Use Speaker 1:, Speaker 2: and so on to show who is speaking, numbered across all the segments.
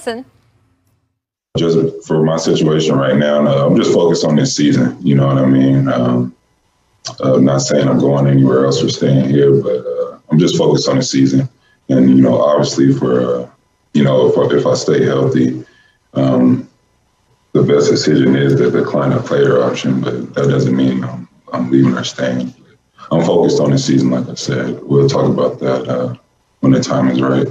Speaker 1: Listen.
Speaker 2: Just for my situation right now, I'm just focused on this season. You know what I mean? I'm not saying I'm going anywhere else or staying here, but I'm just focused on the season. And, you know, obviously for, you know, if I stay healthy, the best decision is to decline a player option, but that doesn't mean I'm leaving or staying. I'm focused on the season, like I said. We'll talk about that when the time is right.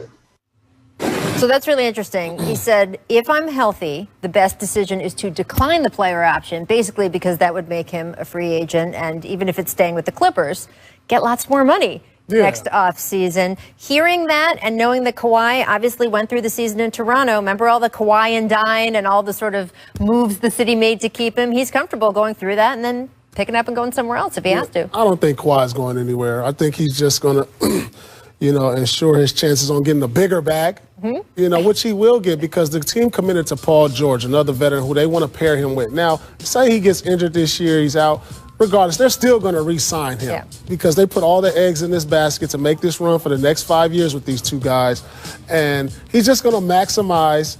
Speaker 1: So that's really interesting. He said, if I'm healthy, the best decision is to decline the player option, basically because that would make him a free agent. And even if it's staying with the Clippers, get lots more money next offseason. Hearing that and knowing that Kawhi obviously went through the season in Toronto, remember all the Kawhi and dine and all the sort of moves the city made to keep him? He's comfortable going through that and then picking up and going somewhere else if he has to.
Speaker 3: I don't think Kawhi's going anywhere. I think he's just going to, you know, ensure his chances on getting a bigger bag. You know, which he will get because the team committed to Paul George, another veteran who they want to pair him with. Now, say he gets injured this year, he's out. Regardless, they're still going to re-sign him because they put all their eggs in this basket to make this run for the next 5 years with these two guys. And he's just going to maximize,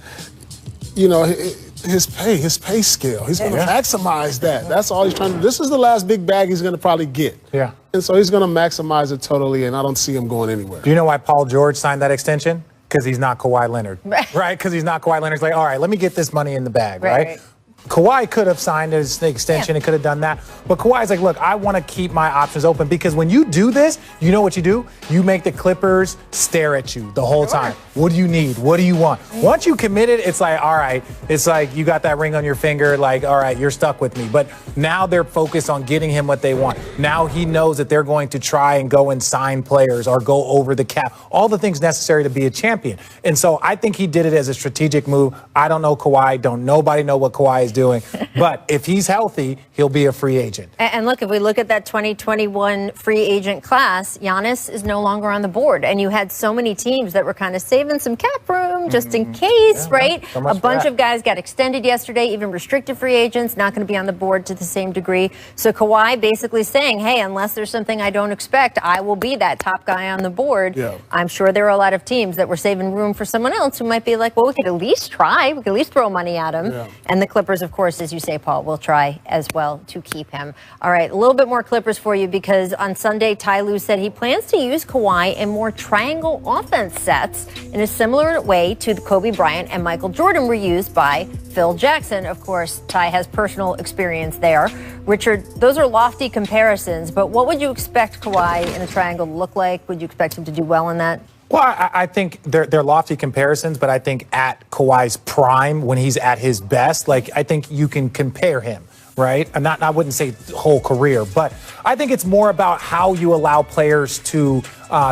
Speaker 3: you know, his pay scale. He's going to maximize that. That's all he's trying to do. This is the last big bag he's going to probably get.
Speaker 4: Yeah.
Speaker 3: And so he's going to maximize it totally, and I don't see him going anywhere.
Speaker 4: Do you know why Paul George signed that extension? Because he's not Kawhi Leonard, right? Because he's not Kawhi Leonard. He's like, all right, let me get this money in the bag, right? Kawhi could have signed his extension and could have done that. But Kawhi's like, look, I want to keep my options open because when you do this, you know what you do? You make the Clippers stare at you the whole time. What do you need? What do you want? Once you committed, it's like, all right, it's like you got that ring on your finger, like, all right, you're stuck with me. But now they're focused on getting him what they want. Now he knows that they're going to try and go and sign players or go over the cap, all the things necessary to be a champion. And so I think he did it as a strategic move. I don't know Kawhi. Don't nobody know what Kawhi is doing. But if he's healthy, he'll be a free agent.
Speaker 1: And look, if we look at that 2021 free agent class, Giannis is no longer on the board. And you had so many teams that were kind of saving some cap room just in case, right? So a bunch of guys got extended yesterday, even restricted free agents, not going to be on the board to the same degree. So Kawhi basically saying, hey, unless there's something I don't expect, I will be that top guy on the board. I'm sure there are a lot of teams that were saving room for someone else who might be like, well, we could at least try. We could at least throw money at him. And the Clippers, of course, as you say, Paul, will try as well to keep him. All right, a little bit more Clippers for you because on Sunday, Ty Lue said he plans to use Kawhi in more triangle offense sets in a similar way to the Kobe Bryant and Michael Jordan were used by Phil Jackson. Of course, Ty has personal experience there. Richard, those are lofty comparisons, but what would you expect Kawhi in a triangle to look like? Would you expect him to do well in that?
Speaker 4: Well, I think they're lofty comparisons, but I think at Kawhi's prime, when he's at his best, like I think you can compare him, right? I wouldn't say whole career, but I think it's more about how you allow players to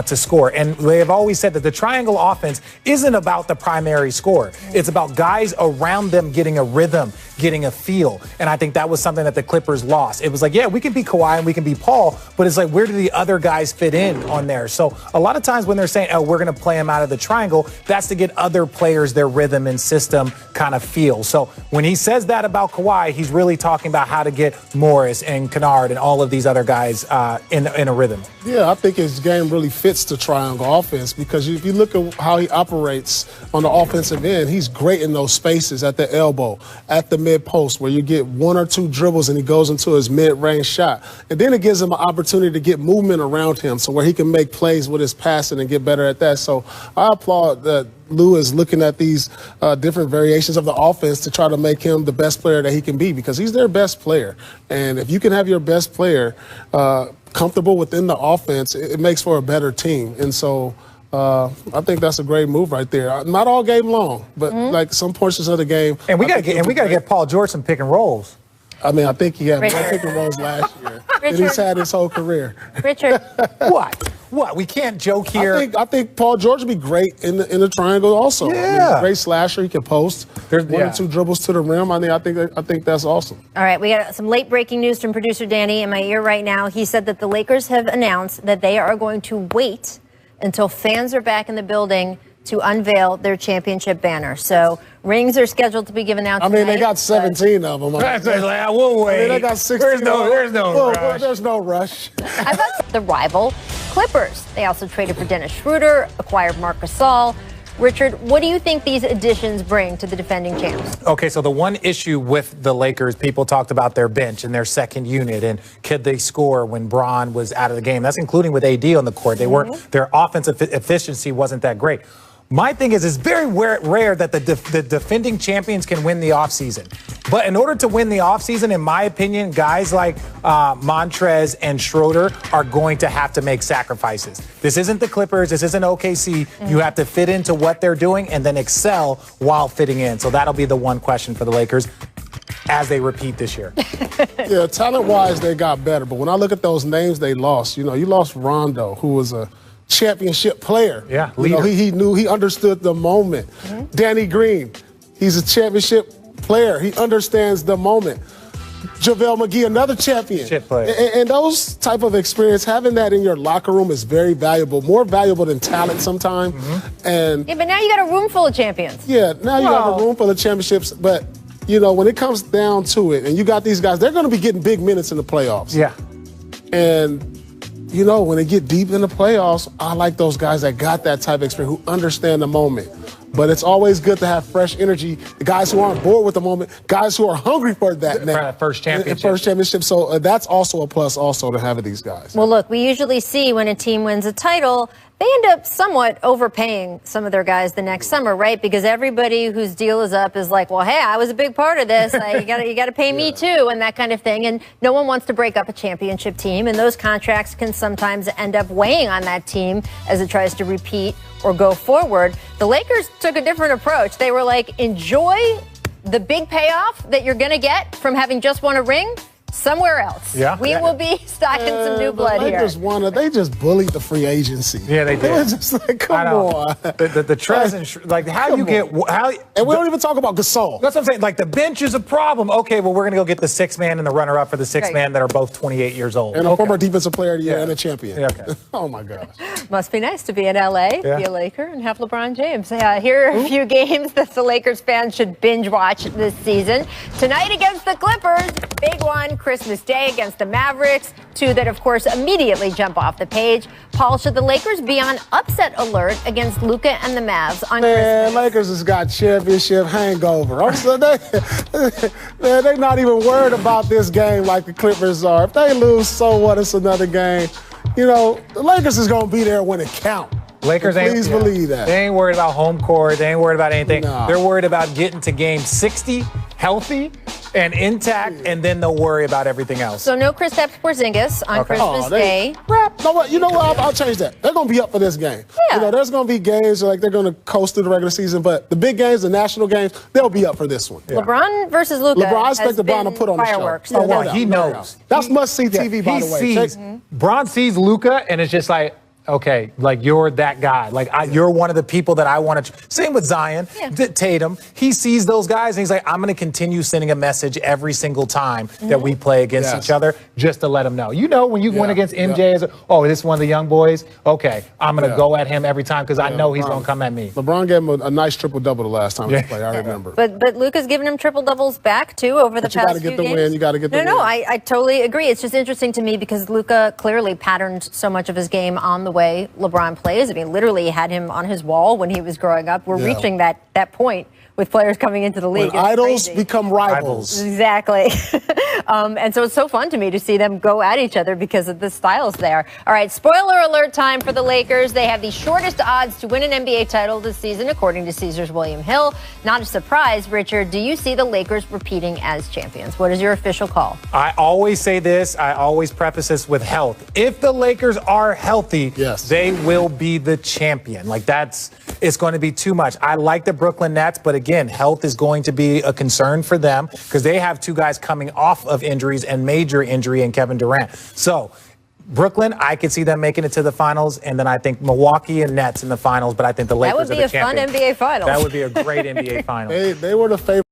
Speaker 4: score. And they have always said that the triangle offense isn't about the primary scorer. It's about guys around them getting a rhythm, getting a feel. And I think that was something that the Clippers lost. It was like, yeah, we can be Kawhi and we can be Paul, but it's like, where do the other guys fit in on there? So a lot of times when they're saying, oh, we're going to play him out of the triangle, that's to get other players their rhythm and system kind of feel. So when he says that about Kawhi, he's really talking about how to get Morris and Kennard and all of these other guys in a rhythm.
Speaker 3: Yeah, I think his game really fits the triangle offense because if you look at how he operates on the offensive end, he's great in those spaces at the elbow, at the mid-post where you get one or two dribbles and he goes into his mid-range shot. And then it gives him an opportunity to get movement around him so where he can make plays with his passing and get better at that. So I applaud that Lue is looking at these different variations of the offense to try to make him the best player that he can be because he's their best player. And if you can have your best player comfortable within the offense, it makes for a better team. And so I think that's a great move right there. Not all game long, but like some portions of the game.
Speaker 4: And we got to get Paul George some pick and rolls.
Speaker 3: I mean, I think he had more pick and rolls last year than he's had his whole career.
Speaker 1: Richard.
Speaker 4: What? We can't joke here.
Speaker 3: I think Paul George would be great in the triangle also.
Speaker 4: Yeah.
Speaker 3: I mean, great slasher. He can post. There's one or two dribbles to the rim. I think that's awesome.
Speaker 1: All right, we got some late breaking news from producer Danny in my ear right now. He said that the Lakers have announced that they are going to wait until fans are back in the building to unveil their championship banner. So rings are scheduled to be given out tonight.
Speaker 3: I mean, they got 17 of them.
Speaker 4: We'll wait.
Speaker 3: I mean, they got 16.
Speaker 4: There's no rush.
Speaker 3: There's no rush.
Speaker 1: How about the rival Clippers? They also traded for Dennis Schroeder, acquired Marc Gasol. Richard, what do you think these additions bring to the defending champs?
Speaker 4: Okay, so the one issue with the Lakers, people talked about their bench and their second unit and could they score when Bron was out of the game. That's including with AD on the court. They weren't, their offensive efficiency wasn't that great. My thing is, it's very rare that the defending champions can win the offseason. But in order to win the offseason, in my opinion, guys like Montrez and Schroeder are going to have to make sacrifices. This isn't the Clippers. This isn't OKC. You have to fit into what they're doing and then excel while fitting in. So that'll be the one question for the Lakers as they repeat this year.
Speaker 3: Yeah, talent-wise, they got better. But when I look at those names they lost, you lost Rondo, who was a championship player.
Speaker 4: Yeah,
Speaker 3: he understood the moment. Danny Green, he's a championship player. He understands the moment. JaVale McGee, another champion.
Speaker 4: Player.
Speaker 3: And those type of experience, having that in your locker room is very valuable, more valuable than talent sometimes. And
Speaker 1: yeah, but now you got a room full of champions.
Speaker 3: Yeah, now you have a room full of championships. But, when it comes down to it, and you got these guys, they're going to be getting big minutes in the playoffs.
Speaker 4: Yeah.
Speaker 3: And when they get deep in the playoffs, I like those guys that got that type of experience, who understand the moment. But it's always good to have fresh energy, the guys who aren't bored with the moment, guys who are hungry for that now.
Speaker 4: First championship.
Speaker 3: So that's also a plus also to have these guys.
Speaker 1: Well, look, we usually see when a team wins a title, they end up somewhat overpaying some of their guys the next summer, right? Because everybody whose deal is up is like, well, hey, I was a big part of this. You got to pay me too, and that kind of thing. And no one wants to break up a championship team, and those contracts can sometimes end up weighing on that team as it tries to repeat or go forward. The Lakers took a different approach. They were like, enjoy the big payoff that you're going to get from having just won a ring somewhere else.
Speaker 4: Yeah.
Speaker 1: We will be stocking some new blood here.
Speaker 3: They just bullied the free agency.
Speaker 4: Yeah, they did.
Speaker 3: They were just like, come on.
Speaker 4: The Trez and like how you get
Speaker 3: and we don't even talk about Gasol.
Speaker 4: That's what I'm saying. Like the bench is a problem. Okay, well we're gonna go get the sixth man and the runner-up for the sixth man that are both 28 years old
Speaker 3: and a former defensive player of the year and a champion.
Speaker 4: Yeah, okay.
Speaker 3: Oh my gosh.
Speaker 1: Must be nice to be in LA, be a Laker, and have LeBron James. Here are a few games that the Lakers fans should binge watch this season. Tonight against the Clippers, big one. Christmas Day against the Mavericks. Two that, of course, immediately jump off the page. Paul, should the Lakers be on upset alert against Luka and the Mavs on Christmas?
Speaker 3: Lakers has got championship hangover. They're not even worried about this game like the Clippers are. If they lose, so what? It's another game. The Lakers is going to be there when it counts.
Speaker 4: Lakers
Speaker 3: Please believe that.
Speaker 4: They ain't worried about home court. They ain't worried about anything.
Speaker 3: No.
Speaker 4: They're worried about getting to game 60 healthy and intact, and then they'll worry about everything else.
Speaker 1: So no Kristaps Porzingis on Christmas Day.
Speaker 3: You know what? I'll change that. They're going to be up for this game.
Speaker 1: Yeah.
Speaker 3: There's going to be games like they're going to coast through the regular season, but the big games, the national games, they'll be up for this one.
Speaker 1: Yeah. LeBron versus Luka.
Speaker 3: I expect LeBron to put on
Speaker 1: fireworks.
Speaker 3: the show.
Speaker 4: He knows.
Speaker 3: That's must-see TV, by the way.
Speaker 4: Bron sees Luka, and it's just like, okay, like you're that guy. Like you're one of the people that I want to. Same with Zion, Tatum. He sees those guys and he's like, I'm going to continue sending a message every single time that we play against each other, just to let them know. When you went against MJ, as this is one of the young boys. Okay, I'm going to go at him every time because I know he's going to come at me.
Speaker 3: LeBron gave him a nice triple-double the last time he played. I remember.
Speaker 1: But Luka's given him triple doubles back too over the past few games.
Speaker 3: You got to get the win.
Speaker 1: No, I totally agree. It's just interesting to me because Luka clearly patterned so much of his game on the way LeBron plays. I mean, literally had him on his wall when he was growing up. We're reaching that point with players coming into the league.
Speaker 3: When idols become rivals.
Speaker 1: Exactly. And so it's so fun to me to see them go at each other because of the styles there. All right, spoiler alert time for the Lakers. They have the shortest odds to win an NBA title this season, according to Caesars William Hill. Not a surprise, Richard. Do you see the Lakers repeating as champions? What is your official call?
Speaker 4: I always say this. I always preface this with health. If the Lakers are healthy, they will be the champion. It's going to be too much. I like the Brooklyn Nets, but again, health is going to be a concern for them because they have two guys coming off of injuries and major injury in Kevin Durant. So Brooklyn, I could see them making it to the finals, and then I think Milwaukee and Nets in the finals, but I think the Lakers are the champions.
Speaker 1: That would be a fun NBA finals.
Speaker 4: That would be a great NBA final.
Speaker 3: They were the favorite.